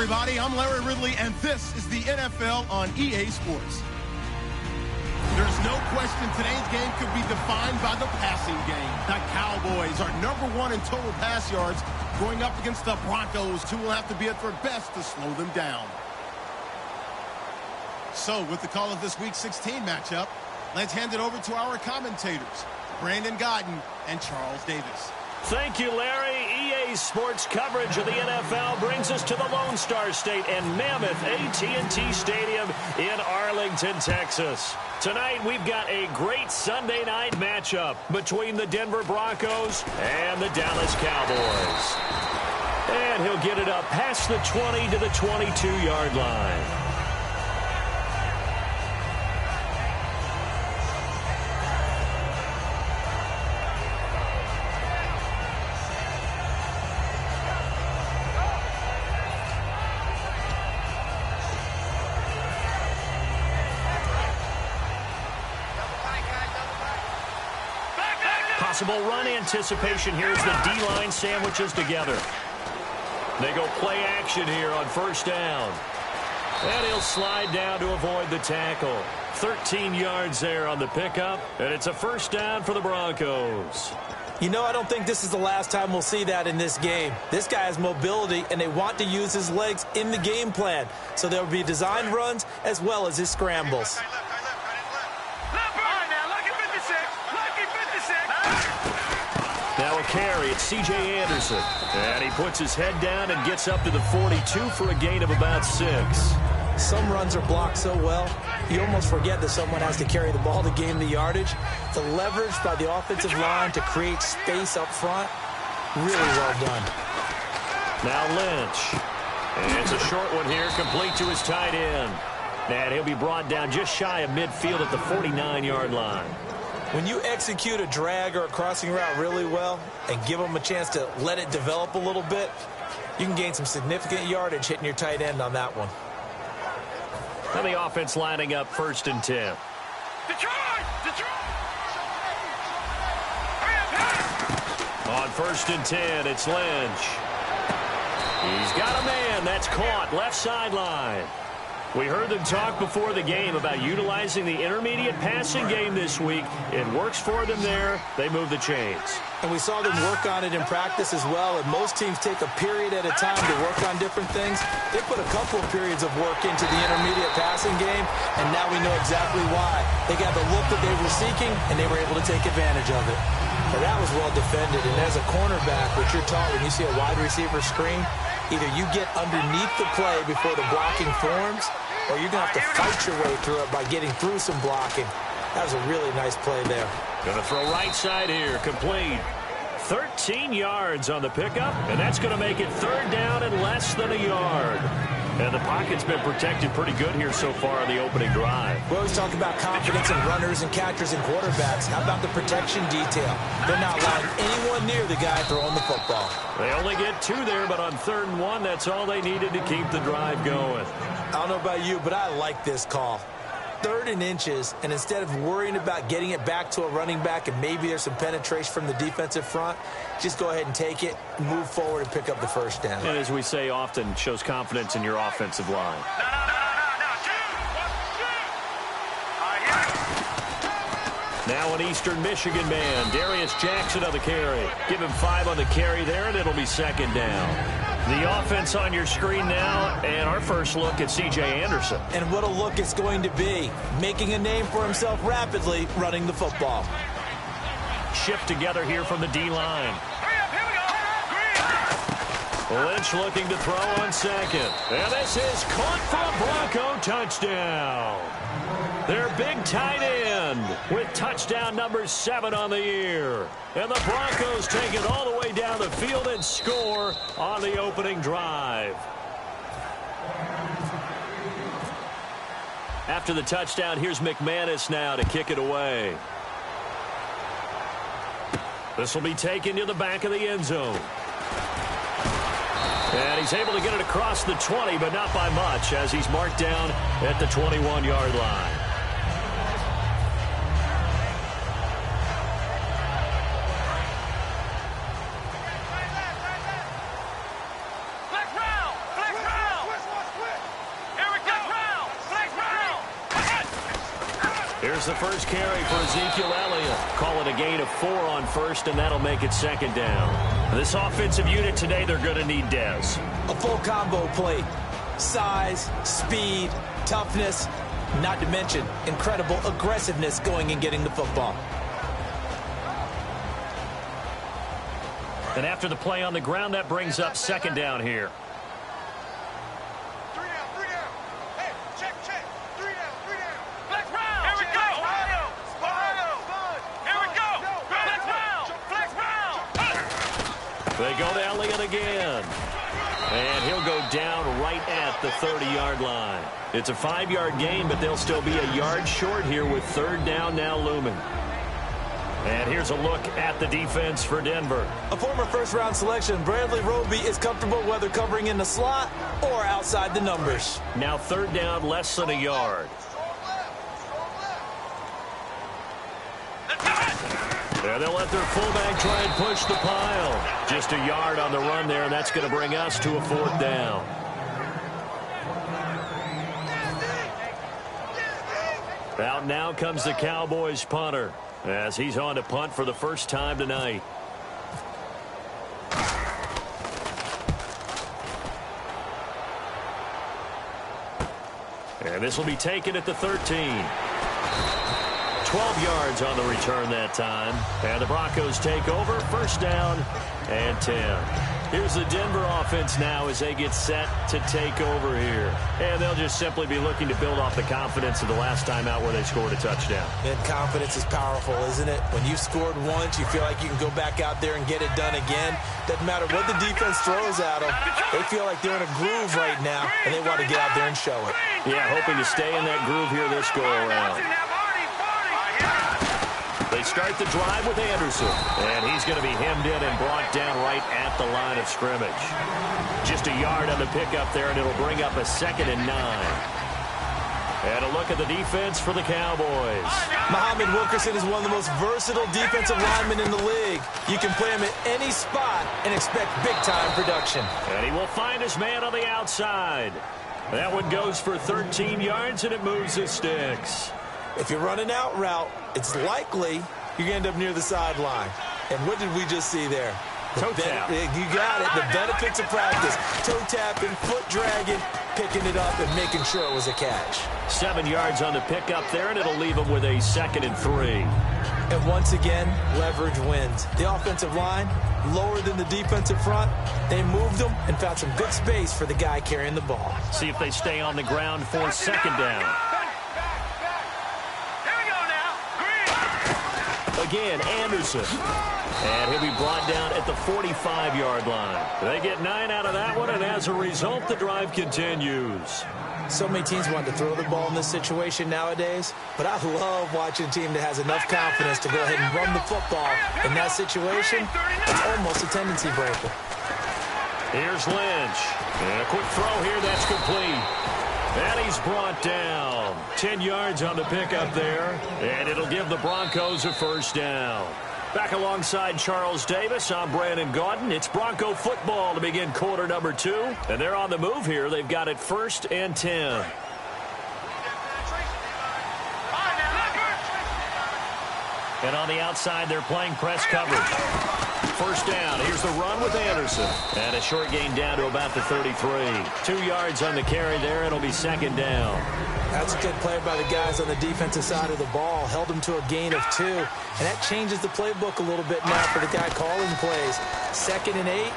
everybody. I'm Larry Ridley, and this is the NFL on EA Sports. There's no question today's game could be defined by the passing game. The Cowboys are #1 in total pass yards, going up against the Broncos, who will have to be at their best to slow them down. So, with the call of this Week 16 matchup, let's hand it over to our commentators, Brandon Godden and Charles Davis. Thank you, Larry. EA Sports coverage of the NFL brings us to the Lone Star State and Mammoth AT&T Stadium in Arlington, Texas. Tonight, we've got a great Sunday night matchup between the Denver Broncos and the Dallas Cowboys. And he'll get it up past the 20 to the 22-yard line. Possible run anticipation here as the D-line sandwiches together. They go play action here on first down. And he'll slide down to avoid the tackle. 13 yards there on the pickup, and it's a first down for the Broncos. You know, I don't think this is the last time we'll see that in this game. This guy has mobility, and they want to use his legs in the game plan. So there will be designed runs as well as his scrambles. Now a carry, it's C.J. Anderson. And he puts his head down and gets up to the 42 for a gain of about 6. Some runs are blocked so well, you almost forget that someone has to carry the ball to gain the yardage. The leverage by the offensive line to create space up front, really well done. Now Lynch. And it's a short one here, complete to his tight end. And he'll be brought down just shy of midfield at the 49-yard line. When you execute a drag or a crossing route really well and give them a chance to let it develop a little bit, you can gain some significant yardage hitting your tight end on that one. Now the offense lining up 1st and 10. On 1st and 10, it's Lynch. He's got a man. That's caught left sideline. We heard them talk before the game about utilizing the intermediate passing game this week. It works for them there. They move the chains. And we saw them work on it in practice as well. And most teams take a period at a time to work on different things. They put a couple of periods of work into the intermediate passing game, and now we know exactly why. They got the look that they were seeking, and they were able to take advantage of it. And that was well defended. And as a cornerback, what you're taught when you see a wide receiver screen, either you get underneath the play before the blocking forms, or you're going to have to fight your way through it by getting through some blocking. That was a really nice play there. Going to throw right side here, complete. 13 yards on the pickup, and that's going to make it 3rd down and less than a yard. And the pocket's been protected pretty good here so far in the opening drive. We always talk about confidence in runners and catchers and quarterbacks. How about the protection detail? They're not allowing anyone near the guy throwing the football. They only get 2 there, but on 3rd and 1, that's all they needed to keep the drive going. I don't know about you, but I like this call. 3rd and inches, and instead of worrying about getting it back to a running back and maybe there's some penetration from the defensive front, just go ahead and take it, move forward, and pick up the 1st down. And as we say often, shows confidence in your offensive line. Now an Eastern Michigan man, Darius Jackson on the carry. Give him 5 on the carry there, and it'll be 2nd down. The offense on your screen now, and our first look at C.J. Anderson. And what a look it's going to be. Making a name for himself rapidly, running the football. Shift together here from the D-line. Lynch looking to throw on 2nd. And this is caught for a Bronco touchdown. Their big tight end with touchdown number 7 on the year. And the Broncos take it all the way down the field and score on the opening drive. After the touchdown, here's McManus now to kick it away. This will be taken to the back of the end zone. And he's able to get it across the 20, but not by much, as he's marked down at the 21-yard line. Here's the first carry for Ezekiel Elliott. Call it a gain of 4 on first, and that'll make it second down. This offensive unit today, they're going to need Dez. A full combo play. Size, speed, toughness, not to mention incredible aggressiveness going and getting the football. And after the play on the ground, that brings up second down here. They go to Elliott again. And he'll go down right at the 30-yard line. It's a 5-yard gain, but they'll still be a yard short here with third down now looming. And here's a look at the defense for Denver. A former first-round selection, Bradley Roby is comfortable whether covering in the slot or outside the numbers. Now third down, less than a yard. And they'll let their fullback try and push the pile. Just a yard on the run there, and that's going to bring us to a fourth down. Out now comes the Cowboys punter as he's on to punt for the first time tonight. And this will be taken at the 13. 12 yards on the return that time. And the Broncos take over. First down and 10. Here's the Denver offense now as they get set to take over here. And they'll just simply be looking to build off the confidence of the last time out where they scored a touchdown. And confidence is powerful, isn't it? When you've scored once, you feel like you can go back out there and get it done again. Doesn't matter what the defense throws at them. They feel like they're in a groove right now, and they want to get out there and show it. Yeah, hoping to stay in that groove here this go-around. They start the drive with Anderson, and he's going to be hemmed in and brought down right at the line of scrimmage. Just a yard on the pickup there, and it'll bring up a 2nd and 9. And a look at the defense for the Cowboys. Muhammad Wilkerson is one of the most versatile defensive linemen in the league. You can play him at any spot and expect big-time production. And he will find his man on the outside. That one goes for 13 yards, and it moves the sticks. If you're running out route, it's likely you're going to end up near the sideline. And what did we just see there? Toe tap. You got it. The benefits of practice. Toe tapping, foot dragging, picking it up, and making sure it was a catch. 7 yards on the pickup there, and it'll leave him with a 2nd and 3. And once again, leverage wins. The offensive line, lower than the defensive front. They moved them and found some good space for the guy carrying the ball. See if they stay on the ground for second down. Again, Anderson. And he'll be brought down at the 45-yard line. They get 9 out of that one, and as a result, the drive continues. So many teams want to throw the ball in this situation nowadays, but I love watching a team that has enough confidence to go ahead and run the football. In that situation, it's almost a tendency breaker. Here's Lynch. And a quick throw here, that's complete. And he's brought down. 10 yards on the pickup there. And it'll give the Broncos a first down. Back alongside Charles Davis, I'm Brandon Gaudin. It's Bronco football to begin quarter number 2. And they're on the move here. They've got it 1st and 10. And on the outside, they're playing press coverage. First down. Here's the run with Anderson. And a short gain down to about the 33. 2 yards on the carry there. It'll be second down. That's a good play by the guys on the defensive side of the ball. Held them to a gain of 2. And that changes the playbook a little bit now for the guy calling plays. 2nd and 8.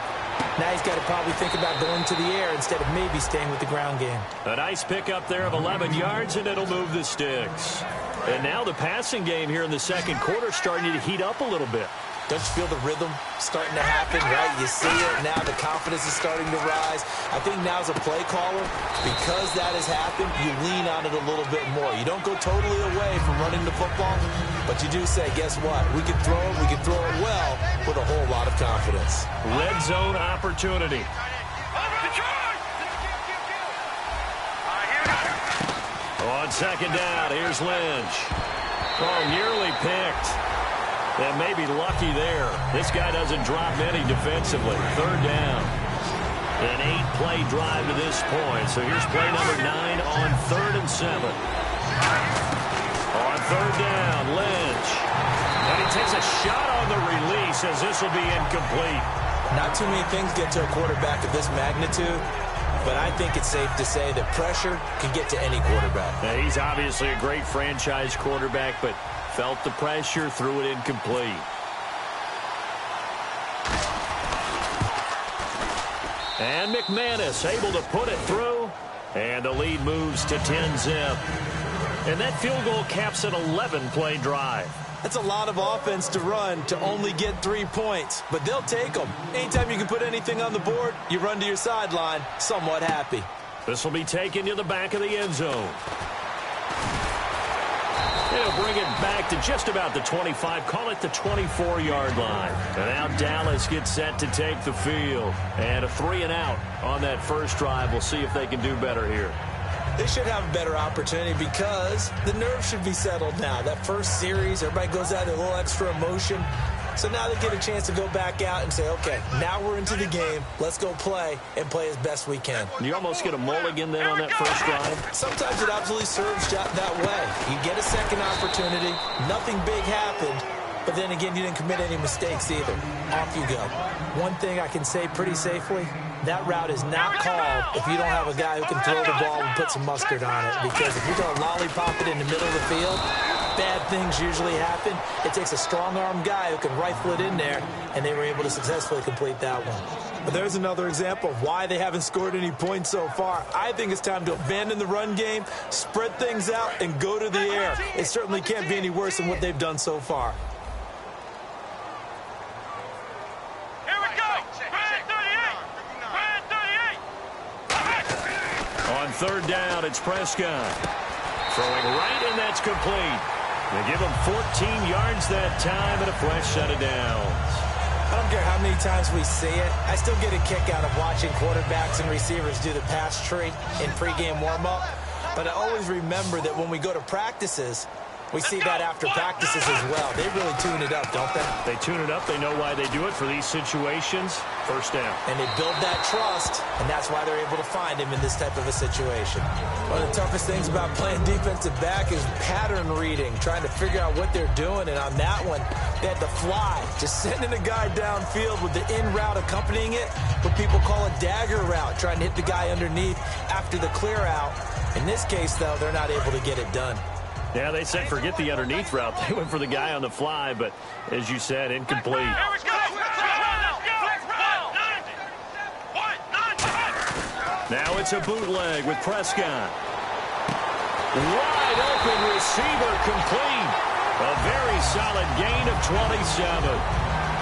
Now he's got to probably think about going to the air instead of maybe staying with the ground game. A nice pickup there of 11 yards, and it'll move the sticks. And now the passing game here in the second quarter starting to heat up a little bit. Don't you feel the rhythm starting to happen, right? You see it now. The confidence is starting to rise. I think now as a play caller, because that has happened, you lean on it a little bit more. You don't go totally away from running the football, but you do say, guess what? We can throw it. We can throw it well with a whole lot of confidence. Red zone opportunity. On second down, here's Lynch. Oh, nearly picked. And maybe lucky there. This guy doesn't drop many defensively. Third down. An 8-play drive to this point. So here's play number 9 on 3rd and 7. On third down, Lynch. And he takes a shot on the release as this will be incomplete. Not too many things get to a quarterback of this magnitude, but I think it's safe to say that pressure can get to any quarterback. Now, he's obviously a great franchise quarterback, but felt the pressure, threw it incomplete. And McManus able to put it through, and the lead moves to 10-zip. And that field goal caps an 11-play drive. That's a lot of offense to run to only get 3 points, but they'll take them. Anytime you can put anything on the board, you run to your sideline somewhat happy. This will be taken to the back of the end zone. They'll bring it back to just about the 25, call it the 24-yard line. And now Dallas gets set to take the field. And a 3-and-out on that first drive. We'll see if they can do better here. They should have a better opportunity because the nerves should be settled now. That first series, everybody goes out with a little extra emotion. So now they get a chance to go back out and say, okay, now we're into the game. Let's go play and play as best we can. You almost get a mulligan then on that first drive? Sometimes it absolutely serves that way. You get a second opportunity. Nothing big happened. But then again, you didn't commit any mistakes either. Off you go. One thing I can say pretty safely, that route is not called if you don't have a guy who can throw the ball and put some mustard on it. Because if you're going to lollipop it in the middle of the field, bad things usually happen. It takes a strong-armed guy who can rifle it in there, and they were able to successfully complete that one. But there's another example of why they haven't scored any points so far. I think it's time to abandon the run game, spread things out, and go to the air. It certainly can't be any worse than what they've done so far. On third down, it's Prescott. Throwing right, and that's complete. They give him 14 yards that time and a fresh set of downs. I don't care how many times we see it. I still get a kick out of watching quarterbacks and receivers do the pass tree in pregame warm-up. But I always remember that when we go to practices, we see that after practices as well. They really tune it up, don't they? They tune it up. They know why they do it for these situations. First down. And they build that trust, and that's why they're able to find him in this type of a situation. One of the toughest things about playing defensive back is pattern reading, trying to figure out what they're doing. And on that one, they had to fly, just sending a guy downfield with the in route accompanying it, what people call a dagger route, trying to hit the guy underneath after the clear out. In this case, though, they're not able to get it done. Yeah, they said forget the underneath route. They went for the guy on the fly, but as you said, incomplete. Now it's a bootleg with Prescott. Wide open receiver complete. A very solid gain of 27.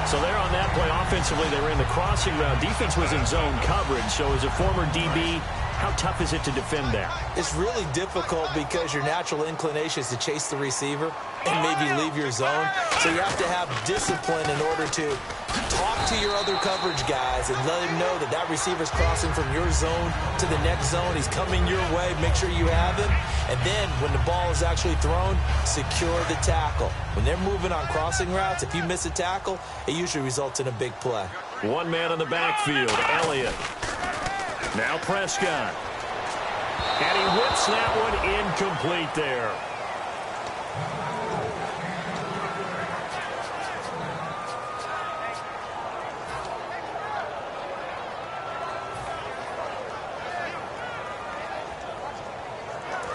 So there on that play, offensively, they ran the crossing route. Defense was in zone coverage, so as a former DB, how tough is it to defend that? It's really difficult because your natural inclination is to chase the receiver and maybe leave your zone. So you have to have discipline in order to talk to your other coverage guys and let him know that that receiver's crossing from your zone to the next zone. He's coming your way. Make sure you have him. And then when the ball is actually thrown, secure the tackle. When they're moving on crossing routes, if you miss a tackle, it usually results in a big play. One man in the backfield, Elliott. Now Prescott. And he whips that one incomplete there.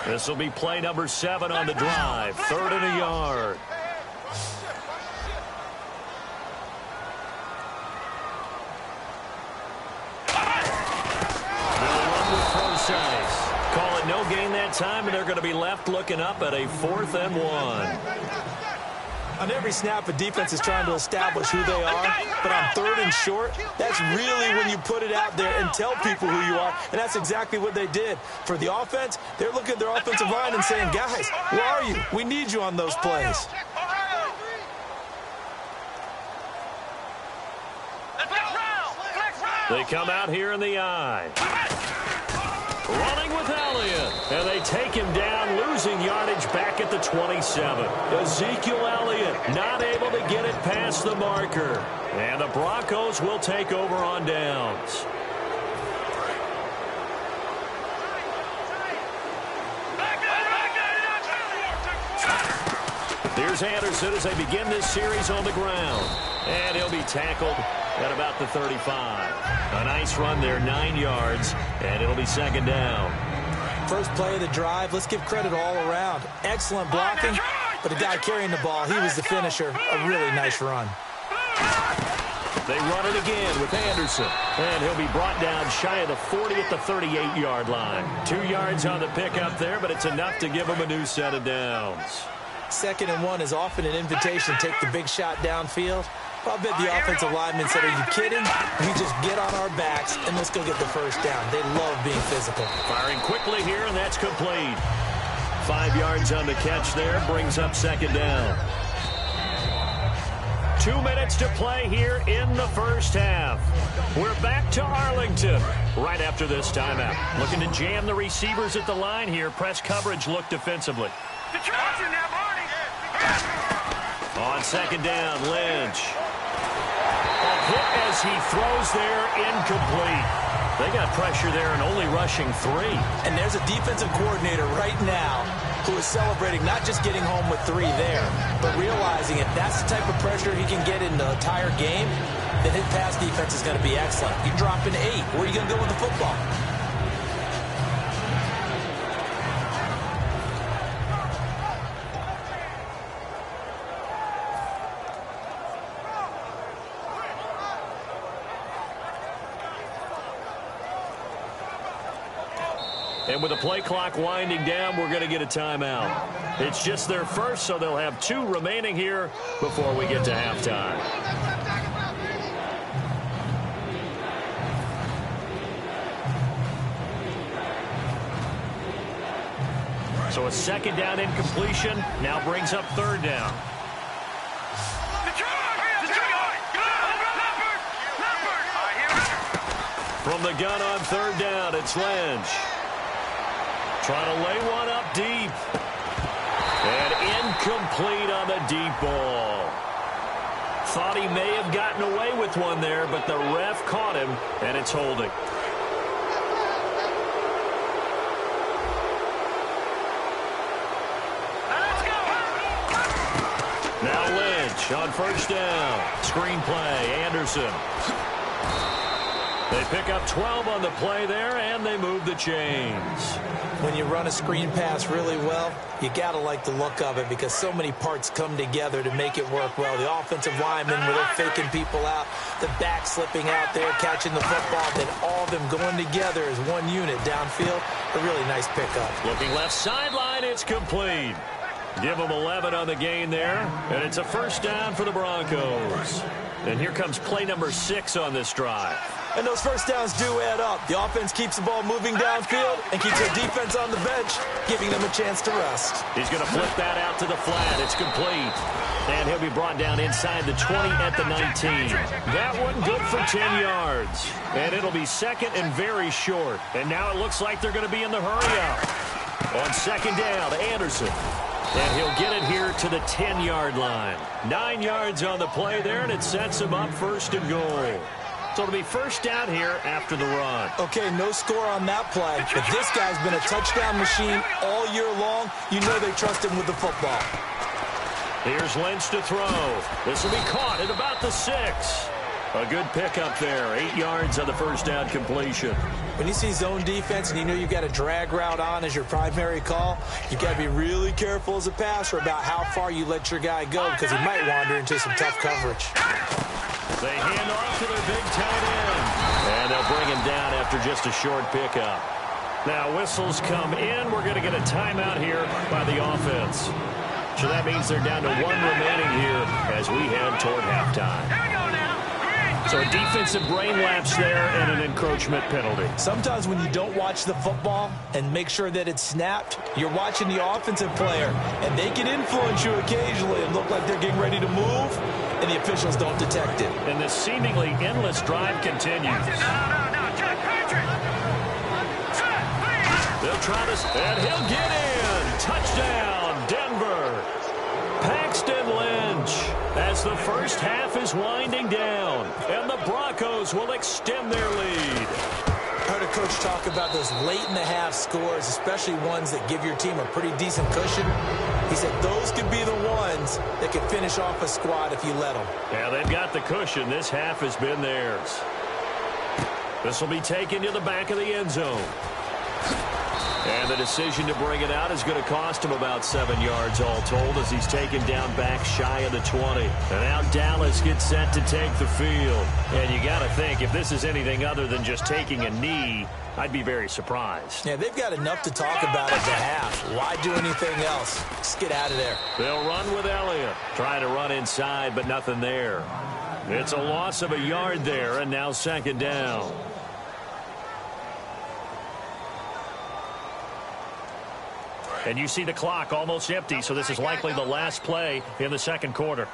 This will be play number 7 on the drive. 3rd and a yard. Call it no gain that time, and they're going to be left looking up at a 4th and 1. On every snap, a defense is trying to establish who they are, but on 3rd and short, that's really when you put it out there and tell people who you are, and that's exactly what they did. For the offense, they're looking at their offensive line and saying, guys, where are you? We need you on those plays. They come out here in the I. Running with Elliott, and they take him down, losing yardage back at the 27. Ezekiel Elliott not able to get it past the marker. And the Broncos will take over on downs. Here's Anderson as they begin this series on the ground. And he'll be tackled at about the 35. A nice run there, 9 yards, and it'll be second down. First play of the drive, let's give credit all around. Excellent blocking, but the guy carrying the ball, he was the finisher. A really nice run. They run it again with Anderson, and he'll be brought down shy of the 40 at the 38-yard line. 2 yards on the pickup there, but it's enough to give him a new set of downs. 2nd and 1 is often an invitation. Take the big shot downfield. I'll bet the offensive lineman said, are you kidding? We just get on our backs, and let's go get the first down. They love being physical. Firing quickly here, and that's complete. 5 yards on the catch there, brings up second down. 2 minutes to play here in the first half. We're back to Arlington right after this timeout. Looking to jam the receivers at the line here. Press coverage look defensively. On second down, Lynch. A hit as he throws there, incomplete. They got pressure there and only rushing 3. And there's a defensive coordinator right now who is celebrating not just getting home with 3 there, but realizing if that's the type of pressure he can get in the entire game, then his pass defense is going to be excellent. You drop an 8. Where are you going to go with the football? And with the play clock winding down, we're going to get a timeout. It's just their first, so they'll have 2 remaining here before we get to halftime. So a second down incompletion now brings up third down. From the gun on third down, it's Lynch. Trying to lay one up deep. And incomplete on the deep ball. Thought he may have gotten away with one there, but the ref caught him, and it's holding. Now Lynch on first down. Screen play, Anderson. They pick up 12 on the play there, and they move the chains. When you run a screen pass really well, you got to like the look of it because so many parts come together to make it work well. The offensive linemen, where they're faking people out, the back slipping out there, catching the football, then all of them going together as one unit downfield. A really nice pickup. Looking left sideline, it's complete. Give them 11 on the gain there, and it's a first down for the Broncos. And here comes play number 6 on this drive. And those first downs do add up. The offense keeps the ball moving downfield and keeps their defense on the bench, giving them a chance to rest. He's going to flip that out to the flat. It's complete. And he'll be brought down inside the 20 at the 19. That one good for 10 yards. And it'll be second and very short. And now it looks like they're going to be in the hurry-up. On second down, Anderson. And he'll get it here to the 10-yard line. 9 yards on the play there, and it sets him up first and goal. So it'll be first down here after the run. Okay, no score on that play, but this guy's been a touchdown machine all year long. You know they trust him with the football. Here's Lynch to throw. This will be caught at about the 6. A good pickup there. 8 yards on the first down completion. When you see zone defense and you know you've got a drag route on as your primary call, you've got to be really careful as a passer about how far you let your guy go because he might wander into some tough coverage. They hand off to their big tight end. And they'll bring him down after just a short pickup. Now whistles come in. We're going to get a timeout here by the offense. So that means they're down to 1 remaining here as we head toward halftime. So a defensive brain lapse there and an encroachment penalty. Sometimes when you don't watch the football and make sure that it's snapped, you're watching the offensive player, and they can influence you occasionally and look like they're getting ready to move, and the officials don't detect it. And this seemingly endless drive continues. They'll try this, and he'll get in. Touchdown, Denver. Paxton Lynch as the first half is winding down, and the Broncos will extend their lead. I heard a coach talk about those late-in-the-half scores, especially ones that give your team a pretty decent cushion. He said those could be the ones that could finish off a squad if you let them. Yeah, they've got the cushion. This half has been theirs. This will be taken to the back of the end zone. And the decision to bring it out is going to cost him about 7 yards all told as he's taken down back shy of the 20. And now Dallas gets set to take the field. And you got to think, if this is anything other than just taking a knee, I'd be very surprised. Yeah, they've got enough to talk about at the half. Why do anything else? Just get out of there. They'll run with Elliott. Trying to run inside, but nothing there. It's a loss of a yard there, and now second down. And you see the clock almost empty, so this is likely the last play in the second quarter.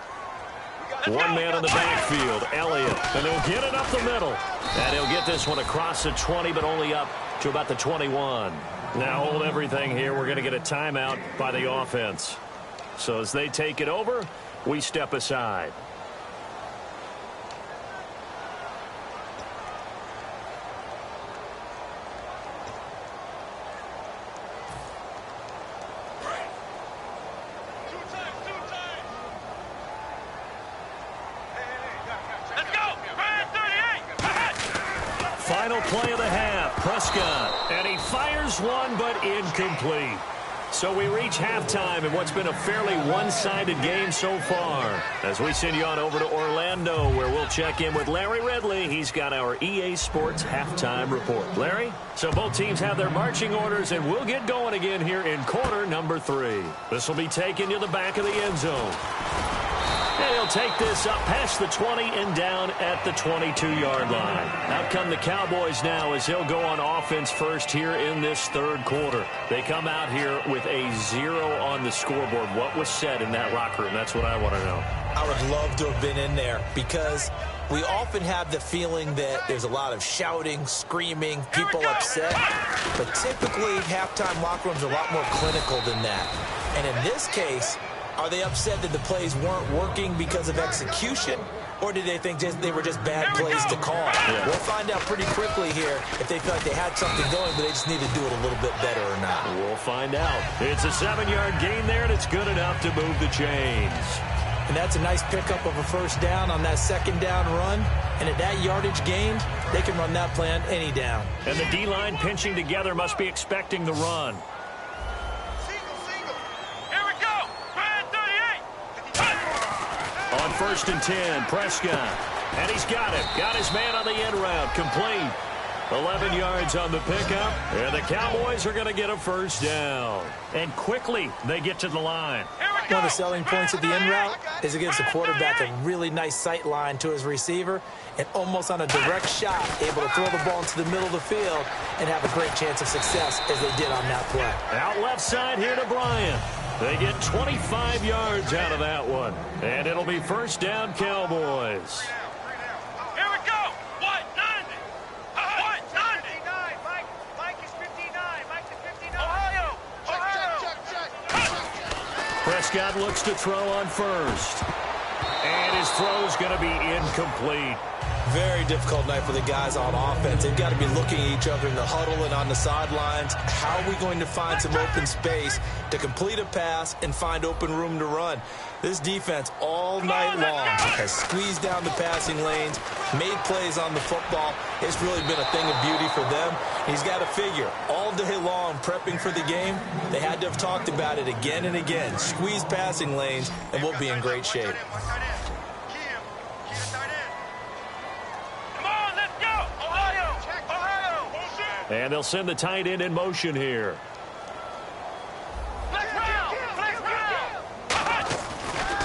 One man in the backfield, Elliott, and he'll get it up the middle. And he'll get this one across the 20, but only up to about the 21. Now hold everything here. We're going to get a timeout by the offense. So as they take it over, we step aside. Final play of the half, Prescott, and he fires one but incomplete. So we reach halftime in what's been a fairly one-sided game so far. As we send you on over to Orlando, where we'll check in with Larry Ridley. He's got our EA Sports halftime report. Larry? So both teams have their marching orders, and we'll get going again here in quarter number 3. This will be taken to the back of the end zone. And he'll take this up past the 20 and down at the 22-yard line. Out come the Cowboys now as he'll go on offense first here in this third quarter. They come out here with a 0 on the scoreboard. What was said in that locker room? That's what I want to know. I would love to have been in there because we often have the feeling that there's a lot of shouting, screaming, people upset. But typically, halftime locker rooms are a lot more clinical than that. And in this case, are they upset that the plays weren't working because of execution, or did they think they were just bad plays to call? Yeah. We'll find out pretty quickly here if they feel like they had something going, but they just need to do it a little bit better or not. We'll find out. It's a 7-yard gain there, and it's good enough to move the chains. And that's a nice pickup of a first down on that second down run. And at that yardage gained, they can run that play on any down. And the D-line pinching together must be expecting the run. On 1st and 10, Prescott. And he's got it. Got his man on the end route. Complete. 11 yards on the pickup. And the Cowboys are going to get a first down. And quickly, they get to the line. One of the selling points of the end route is it gives the quarterback a really nice sight line to his receiver and almost on a direct shot, able to throw the ball into the middle of the field and have a great chance of success as they did on that play. Out left side here to Bryant. They get 25 yards out of that one. And it'll be first down, Cowboys. Here we go. What? 90. What? 90. Mike is 59. Mike is 59. Ohio. Prescott looks to throw on first. And his throw's going to be incomplete. Very difficult night for the guys on offense. They've got to be looking at each other in the huddle and on the sidelines. How are we going to find some open space to complete a pass and find open room to run? This defense all night long has squeezed down the passing lanes, made plays on the football. It's really been a thing of beauty for them. He's got to figure all day long prepping for the game. They had to have talked about it again and again. Squeeze passing lanes and we'll be in great shape. And they'll send the tight end in motion here.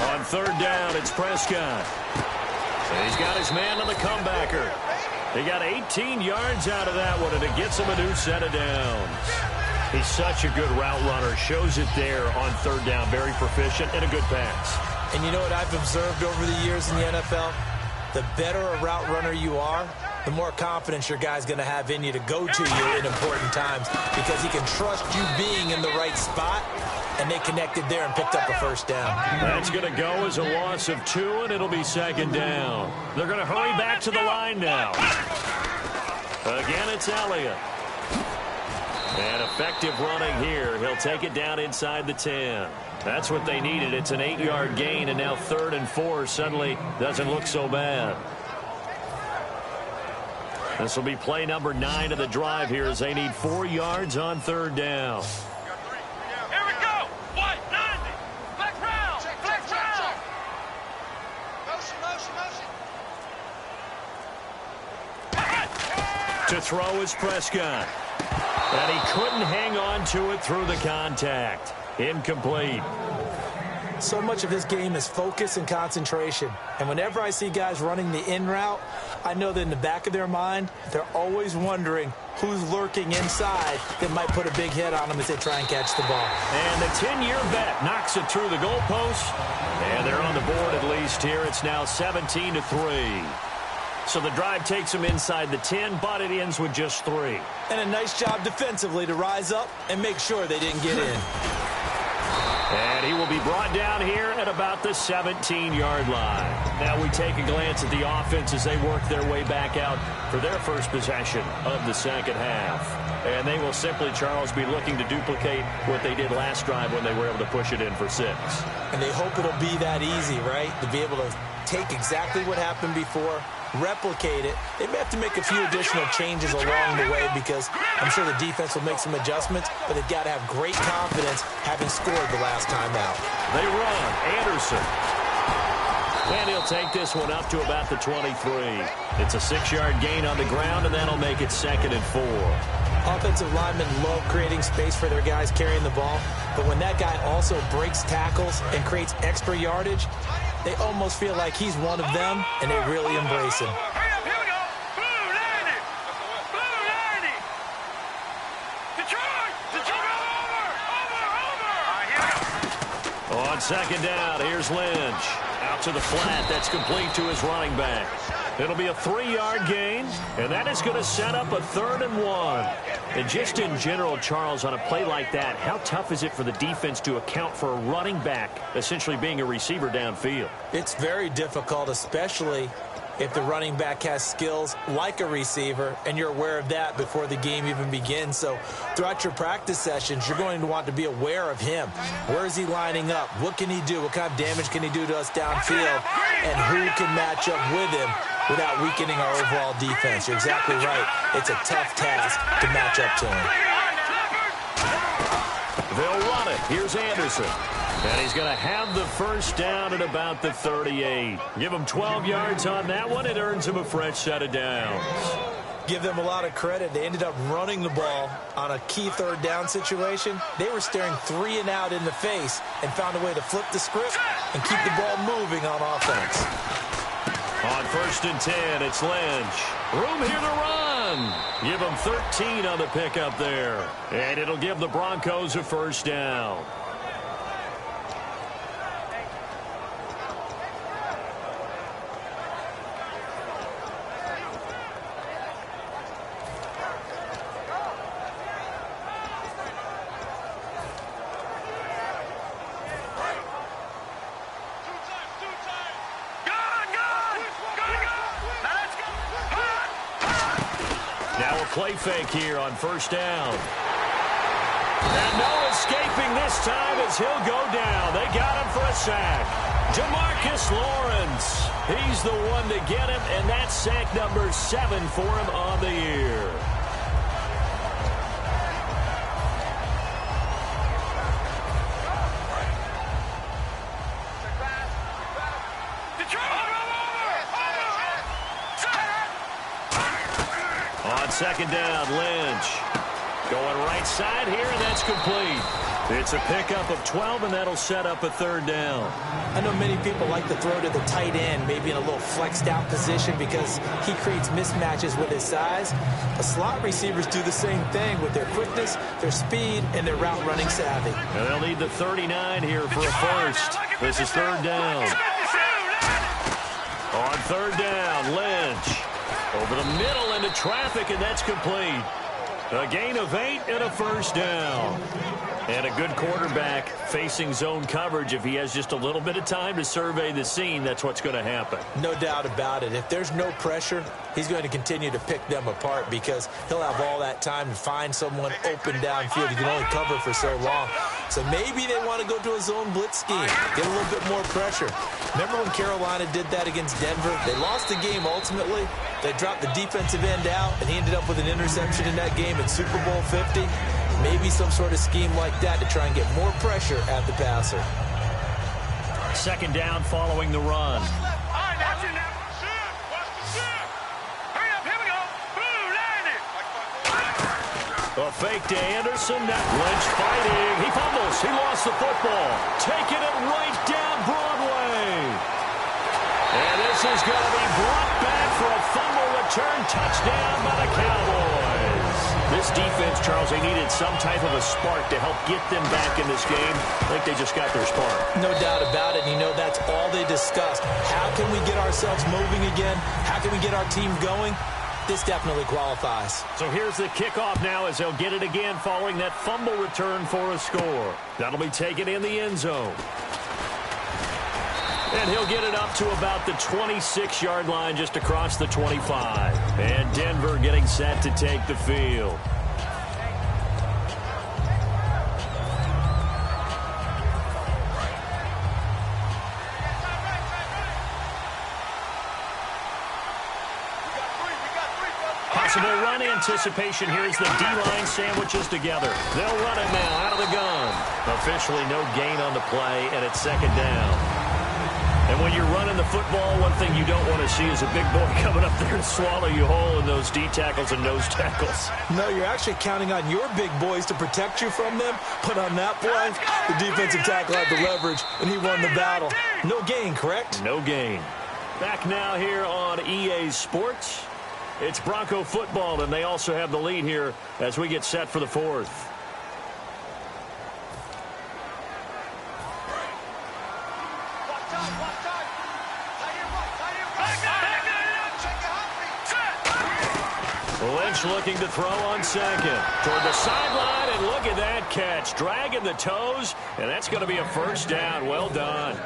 On 3rd down, it's Prescott. And he's got his man on the comebacker. He got 18 yards out of that one, and it gets him a new set of downs. He's such a good route runner. Shows it there on 3rd down. Very proficient and a good pass. And you know what I've observed over the years in the NFL? The better a route runner you are, the more confidence your guy's going to have in you to go to you in important times because he can trust you being in the right spot, and they connected there and picked up a first down. That's going to go as a loss of 2, and it'll be 2nd down. They're going to hurry back to the line now. Again, it's Elliott. And effective running here. He'll take it down inside the 10. That's what they needed. It's an 8-yard gain, and now 3rd and 4 suddenly doesn't look so bad. This will be play number 9 of the drive here as they need 4 yards on 3rd down. Here we go. 190. Flex round. Flex round. Motion. To throw is Prescott. And he couldn't hang on to it through the contact. Incomplete. So much of this game is focus and concentration. And whenever I see guys running the in route, I know that in the back of their mind, they're always wondering who's lurking inside that might put a big hit on them as they try and catch the ball. And the 10-year bet knocks it through the goalpost. And they're on the board at least here. It's now 17-3. So the drive takes them inside the 10, but it ends with just 3. And a nice job defensively to rise up and make sure they didn't get in. And he will be brought down here at about the 17-yard line. Now we take a glance at the offense as they work their way back out for their first possession of the second half. And they will simply, Charles, be looking to duplicate what they did last drive when they were able to push it in for 6. And they hope it'll be that easy, right? To be able to take exactly what happened before, replicate it. They may have to make a few additional changes along the way because I'm sure the defense will make some adjustments, but they've got to have great confidence having scored the last time out. They run. Anderson. And he'll take this one up to about the 23. It's a 6-yard gain on the ground, and that'll make it 2nd and 4. Offensive linemen love creating space for their guys carrying the ball, but when that guy also breaks tackles and creates extra yardage, they almost feel like he's one of them, and they really embrace him. Hurry up, here we go. Blue 90. Blue 90. Detroit. Detroit. Over. All right, here we go. On 2nd down, here's Lynch. Out to the flat. That's complete to his running back. It'll be a 3-yard gain, and that is going to set up a 3rd and 1. And just in general, Charles, on a play like that, how tough is it for the defense to account for a running back essentially being a receiver downfield? It's very difficult, especially if the running back has skills like a receiver, and you're aware of that before the game even begins. So throughout your practice sessions, you're going to want to be aware of him. Where is he lining up? What can he do? What kind of damage can he do to us downfield? And who can match up with him without weakening our overall defense? You're exactly right. It's a tough task to match up to him. They'll run it. Here's Anderson. And he's going to have the first down at about the 38. Give him 12 yards on that one. It earns him a fresh set of downs. Give them a lot of credit. They ended up running the ball on a key 3rd down situation. They were staring 3 and out in the face and found a way to flip the script and keep the ball moving on offense. On 1st and 10, it's Lynch. Room here to run. Give him 13 on the pickup there. And it'll give the Broncos a first down. Play fake here on 1st down. And no escaping this time as he'll go down. They got him for a sack. Demarcus Lawrence. He's the one to get him, and that's sack number 7 for him on the year. On 2nd down, Lynch. Going right side here, and that's complete. It's a pickup of 12, and that'll set up a 3rd down. I know many people like to throw to the tight end, maybe in a little flexed out position because he creates mismatches with his size. But slot receivers do the same thing with their quickness, their speed, and their route running savvy. And they'll need the 39 here for a first. This is 3rd down. On 3rd down, Lynch. Over the middle into traffic, and that's complete. A gain of 8 and a first down. And a good quarterback facing zone coverage. If he has just a little bit of time to survey the scene, that's what's going to happen. No doubt about it. If there's no pressure, he's going to continue to pick them apart because he'll have all that time to find someone open downfield. He can only cover for so long. So maybe they want to go to a zone blitz scheme, get a little bit more pressure. Remember when Carolina did that against Denver? They lost the game ultimately. They dropped the defensive end out, and he ended up with an interception in that game in Super Bowl 50. Maybe some sort of scheme like that to try and get more pressure at the passer. Second down following the run. A fake to Anderson. Lynch fighting. He fumbles. He lost the football. Taking it right down Broadway. And this is going to be brought back for a fumble return touchdown by the Cowboys. This defense, Charles, they needed some type of a spark to help get them back in this game. I think they just got their spark. No doubt about it. You know, that's all they discussed. How can we get ourselves moving again? How can we get our team going? This definitely qualifies. So here's the kickoff now as they'll get it again following that fumble return for a score. That'll be taken in the end zone. And he'll get it up to about the 26-yard line just across the 25. And Denver getting set to take the field. Possible run anticipation. Here's the D-line sandwiches together. They'll run it now out of the gun. Officially no gain on the play, and it's second down. And when you're running the football, one thing you don't want to see is a big boy coming up there and swallow you whole in those D tackles and nose tackles. No, you're actually counting on your big boys to protect you from them. But on that play, the defensive tackle had the leverage, and he won the battle. No gain, correct? No gain. Back now here on EA Sports. It's Bronco football, and they also have the lead here as we get set for the fourth. Lynch looking to throw on second. Toward the sideline, and look at that catch. Dragging the toes, and that's going to be a first down. Well done.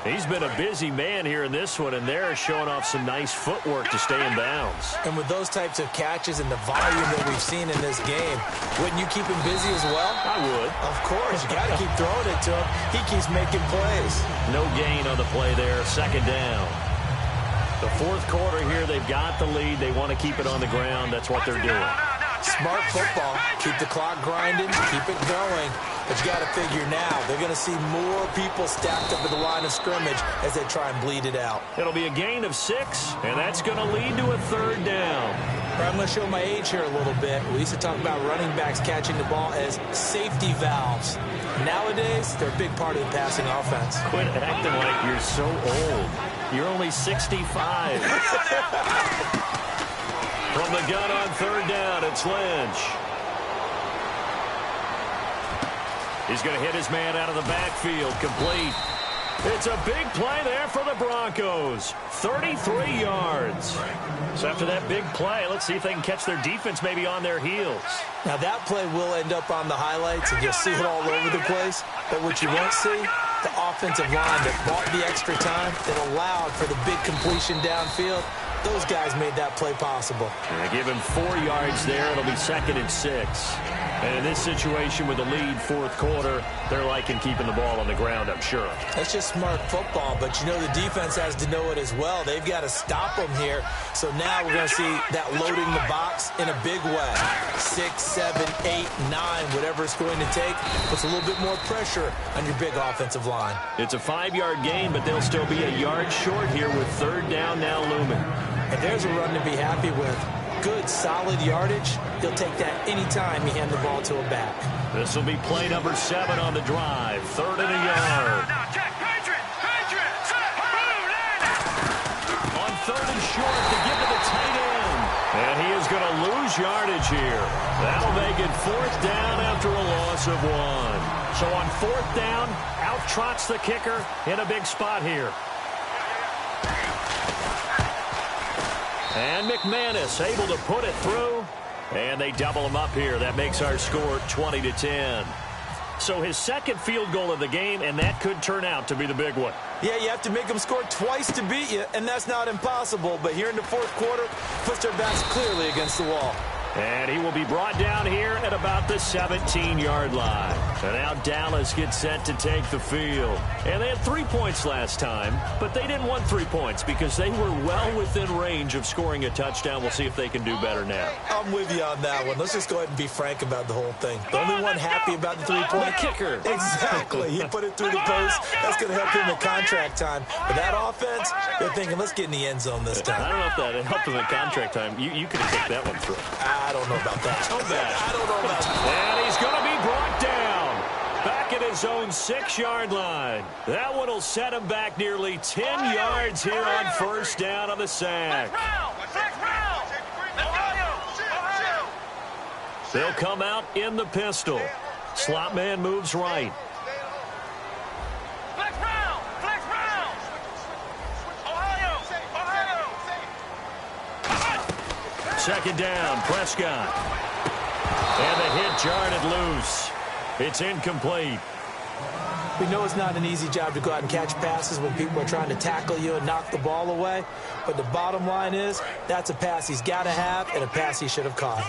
He's been a busy man here in this one, and they're showing off some nice footwork to stay in bounds. And with those types of catches and the volume that we've seen in this game, wouldn't you keep him busy as well? I would. Of course. You got to keep throwing it to him. He keeps making plays. No gain on the play there. Second down. The fourth quarter here, they've got the lead. They want to keep it on the ground. That's what they're doing. Smart football. Keep the clock grinding. Keep it going. But you got to figure now, they're going to see more people stacked up at the line of scrimmage as they try and bleed it out. It'll be a gain of 6, and that's going to lead to a third down. I'm going to show my age here a little bit. We used to talk about running backs catching the ball as safety valves. Nowadays, they're a big part of the passing offense. Quit acting like you're so old. You're only 65. From the gun on third down, it's Lynch. He's going to hit his man out of the backfield. Complete. It's a big play there for the Broncos. 33 yards. So after that big play, let's see if they can catch their defense maybe on their heels. Now that play will end up on the highlights, and you'll see it all over the place. But what you won't see, the offensive line that bought the extra time, that allowed for the big completion downfield. Those guys made that play possible. And they give him 4 yards there. It'll be second and 6. And in this situation with the lead fourth quarter, they're liking keeping the ball on the ground, I'm sure. That's just smart football, but you know the defense has to know it as well. They've got to stop them here. So now we're going to see that loading the box in a big way. 6, 7, 8, 9, whatever it's going to take, puts a little bit more pressure on your big offensive line. It's a 5-yard gain, but they'll still be a yard short here with third down now looming. And there's a run to be happy with. Good, solid yardage. He'll take that anytime you hand the ball to a back. This will be play number 7 on the drive. Third and a yard. On third and short to give to the tight end. And he is going to lose yardage here. That'll make it fourth down after a loss of 1. So on fourth down, out trots the kicker in a big spot here. And McManus able to put it through. And they double him up here. That makes our score 20-10. So his second field goal of the game, and that could turn out to be the big one. Yeah, you have to make them score twice to beat you, and that's not impossible. But here in the fourth quarter, puts their backs clearly against the wall. And he will be brought down here at about the 17-yard line. And now Dallas gets set to take the field. And they had 3 points last time, but they didn't want 3 points because they were well within range of scoring a touchdown. We'll see if they can do better now. I'm with you on that one. Let's just go ahead and be frank about the whole thing. The only one happy about the 3-point kicker. Exactly. He put it through the post. That's going to help him in contract time. But that offense, they're thinking, let's get in the end zone this time. I don't know if that helped him in contract time. You could have kicked that one through. I don't know about that. So bad. I don't know about that. And he's going to be brought down. Back at his own 6-yard line. That one will set him back nearly 10 yards here on first down on the sack. They'll come out in the pistol. Slot man moves right. Second down, Prescott. And the hit jarred it loose. It's incomplete. We know it's not an easy job to go out and catch passes when people are trying to tackle you and knock the ball away. But the bottom line is, that's a pass he's got to have and a pass he should have caught.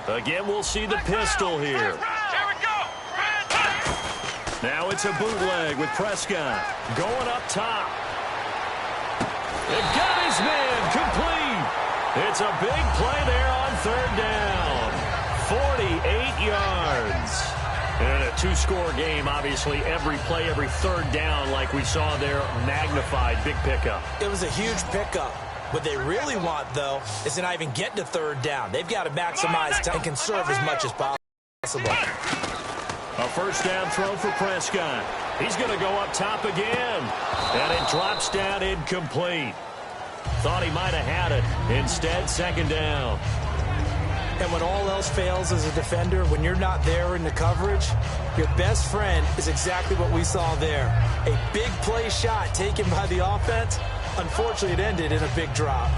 Again, we'll see the pistol here. Now it's a bootleg with Prescott. Going up top. It got his man complete. It's a big play there on third down. 48 yards. And a 2-score game, obviously, every play, every third down, like we saw there, magnified, big pickup. It was a huge pickup. What they really want, though, is to not even get to third down. They've got to maximize time and conserve as much as possible. A first down throw for Prescott. He's going to go up top again. And it drops down incomplete. Thought he might have had it. Instead, second down. And when all else fails as a defender, when you're not there in the coverage, your best friend is exactly what we saw there. A big play shot taken by the offense. Unfortunately, it ended in a big drop.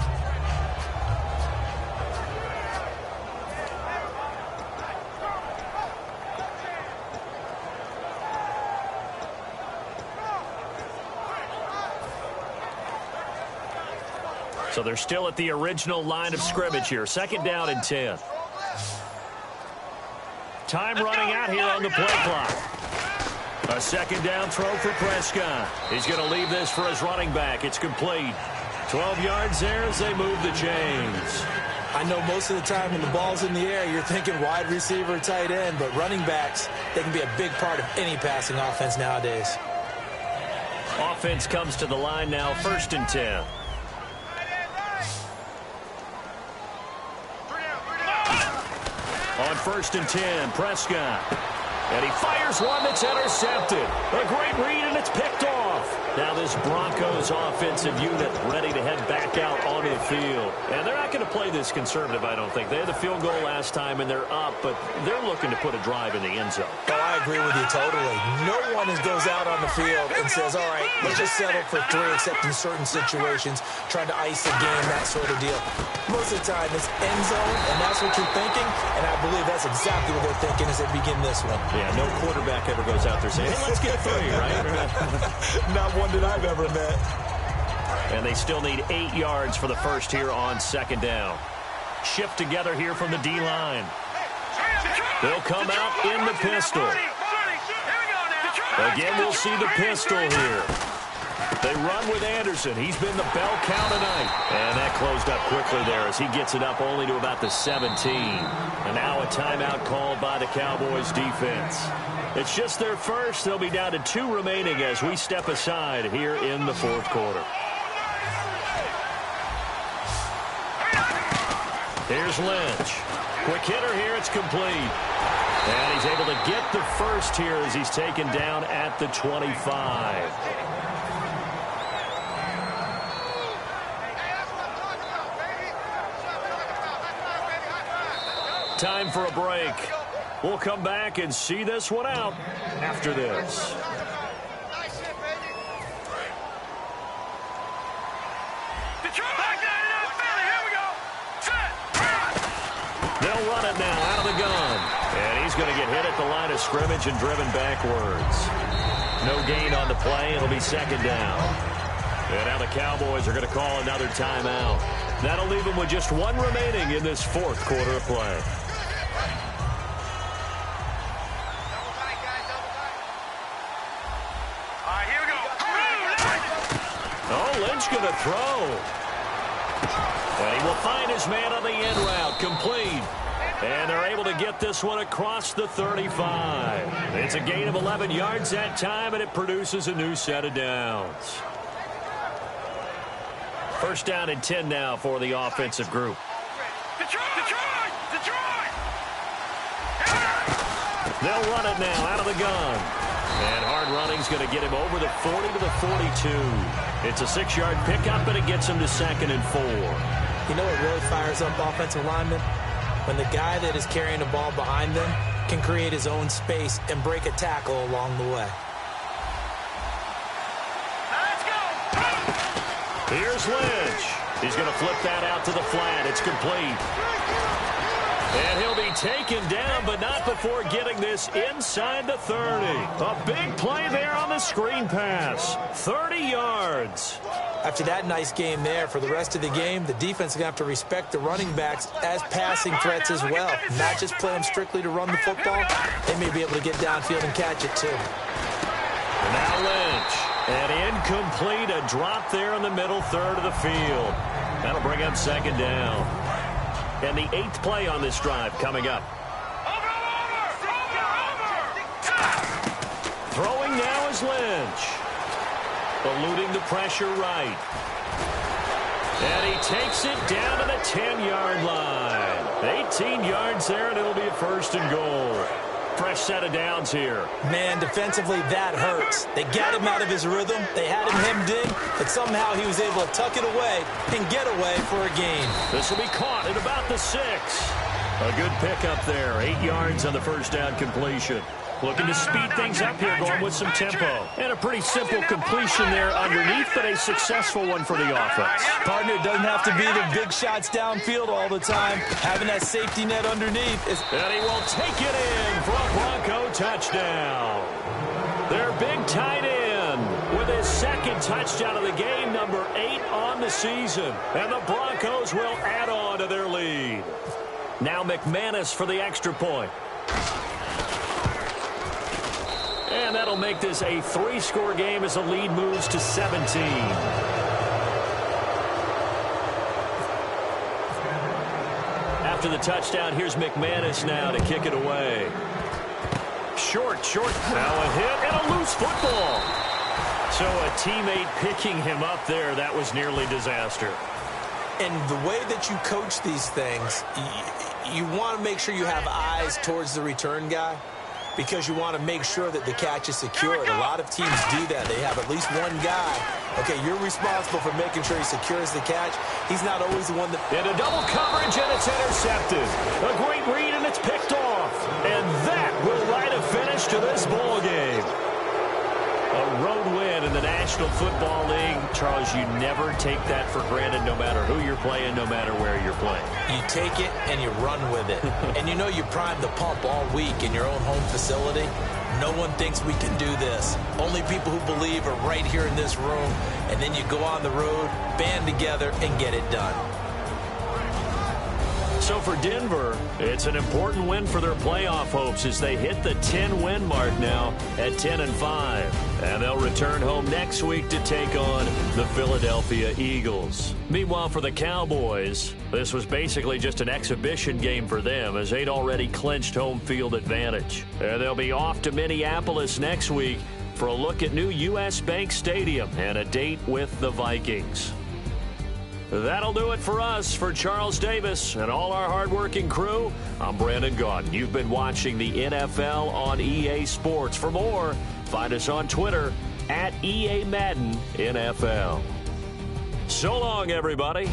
So they're still at the original line of scrimmage here. Second down and 10. Time running out here on the play clock. A second down throw for Prescott. He's going to leave this for his running back. It's complete. 12 yards there as they move the chains. I know most of the time when the ball's in the air, you're thinking wide receiver, tight end, but running backs, they can be a big part of any passing offense nowadays. Offense comes to the line now, first and 10. On first and 10, Prescott. And he fires one that's intercepted. A great read, and it's picked off. Now this Broncos offensive unit ready to head back out onto the field. And they're not going to play this conservative, I don't think. They had the field goal last time, and they're up, but they're looking to put a drive in the end zone. Oh, I agree with you totally. No one goes out on the field and says, all right, let's just settle for 3, except in certain situations, trying to ice the game, that sort of deal. Most of the time, it's end zone, and that's what you're thinking, and I believe that's exactly what they're thinking as they begin this one. Yeah, no quarterback ever goes out there saying, hey, let's get 3, right? Not one that I've ever met. And they still need 8 yards for the first here on second down. Shift together here from the D-line. They'll come out in the pistol. Again, we'll see the pistol here. They run with Anderson. He's been the bell cow tonight. And that closed up quickly there as he gets it up only to about the 17. And now a timeout called by the Cowboys defense. It's just their first. They'll be down to 2 remaining as we step aside here in the fourth quarter. Here's Lynch. Quick hitter here. It's complete. And he's able to get the first here as he's taken down at the 25. Time for a break. We'll come back and see this one out after this. They'll run it now out of the gun. And he's going to get hit at the line of scrimmage and driven backwards. No gain on the play. It'll be second down. And now the Cowboys are going to call another timeout. That'll leave them with just 1 remaining in this fourth quarter of play. Lynch going to throw. And he will find his man on the end route. Complete. And they're able to get this one across the 35. It's a gain of 11 yards that time, and it produces a new set of downs. First down and 10 now for the offensive group. Detroit! They'll run it now out of the gun. And hard running's going to get him over the 40 to the 42. It's a 6-yard pickup, and it gets him to 2nd and 4. You know what really fires up offensive linemen? When the guy that is carrying the ball behind them can create his own space and break a tackle along the way. Let's go! Here's Lynch. He's going to flip that out to the flat. It's complete. And he'll be taken down, but not before getting this inside the 30. A big play there on the screen pass. 30 yards. After that nice game there, for the rest of the game, the defense is going to have to respect the running backs as passing threats as well. Not just play them strictly to run the football. They may be able to get downfield and catch it too. And now Lynch. And incomplete, a drop there in the middle third of the field. That'll bring up 2nd down. And the 8th play on this drive coming up. Throwing now is Lynch. Eluding the pressure right. And he takes it down to the 10-yard line. 18 yards there, and it'll be a 1st and goal. Fresh set of downs here. Man, defensively, that hurts. They got him out of his rhythm. They had him hemmed in, but somehow he was able to tuck it away and get away for a gain. This will be caught at about the 6. A good pickup there. 8 yards on the first down completion. Looking to speed things up here, going with some tempo. And a pretty simple completion there underneath, but a successful one for the offense. Partner, it doesn't have to be the big shots downfield all the time. Having that safety net underneath is... And he will take it in for a Bronco touchdown. Their big tight end with his 2nd touchdown of the game, number 8 on the season. And the Broncos will add on to their lead. Now McManus for the extra point. And that'll make this a 3-score game as the lead moves to 17. After the touchdown, here's McManus now to kick it away. Short. Now a hit and a loose football. So a teammate picking him up there, that was nearly disaster. And the way that you coach these things, you want to make sure you have eyes towards the return guy, because you want to make sure that the catch is secured. A lot of teams do that. They have at least one guy. Okay, you're responsible for making sure he secures the catch. He's not always the one that... And a double coverage, and it's intercepted. A great read, and it's picked off. And that will write a finish to this ball game. A road win in the National Football League. Charles, you never take that for granted, no matter who you're playing, no matter where you're playing. You take it and you run with it. And you know you primed the pump all week in your own home facility. No one thinks we can do this. Only people who believe are right here in this room. And then you go on the road, band together, and get it done. So for Denver, it's an important win for their playoff hopes as they hit the 10-win mark now at 10-5. And they'll return home next week to take on the Philadelphia Eagles. Meanwhile, for the Cowboys, this was basically just an exhibition game for them as they'd already clinched home field advantage. And they'll be off to Minneapolis next week for a look at new U.S. Bank Stadium and a date with the Vikings. That'll do it for us. For Charles Davis and all our hardworking crew, I'm Brandon Gaudin. You've been watching the NFL on EA Sports. For more, find us on Twitter at EA Madden NFL. So long, everybody.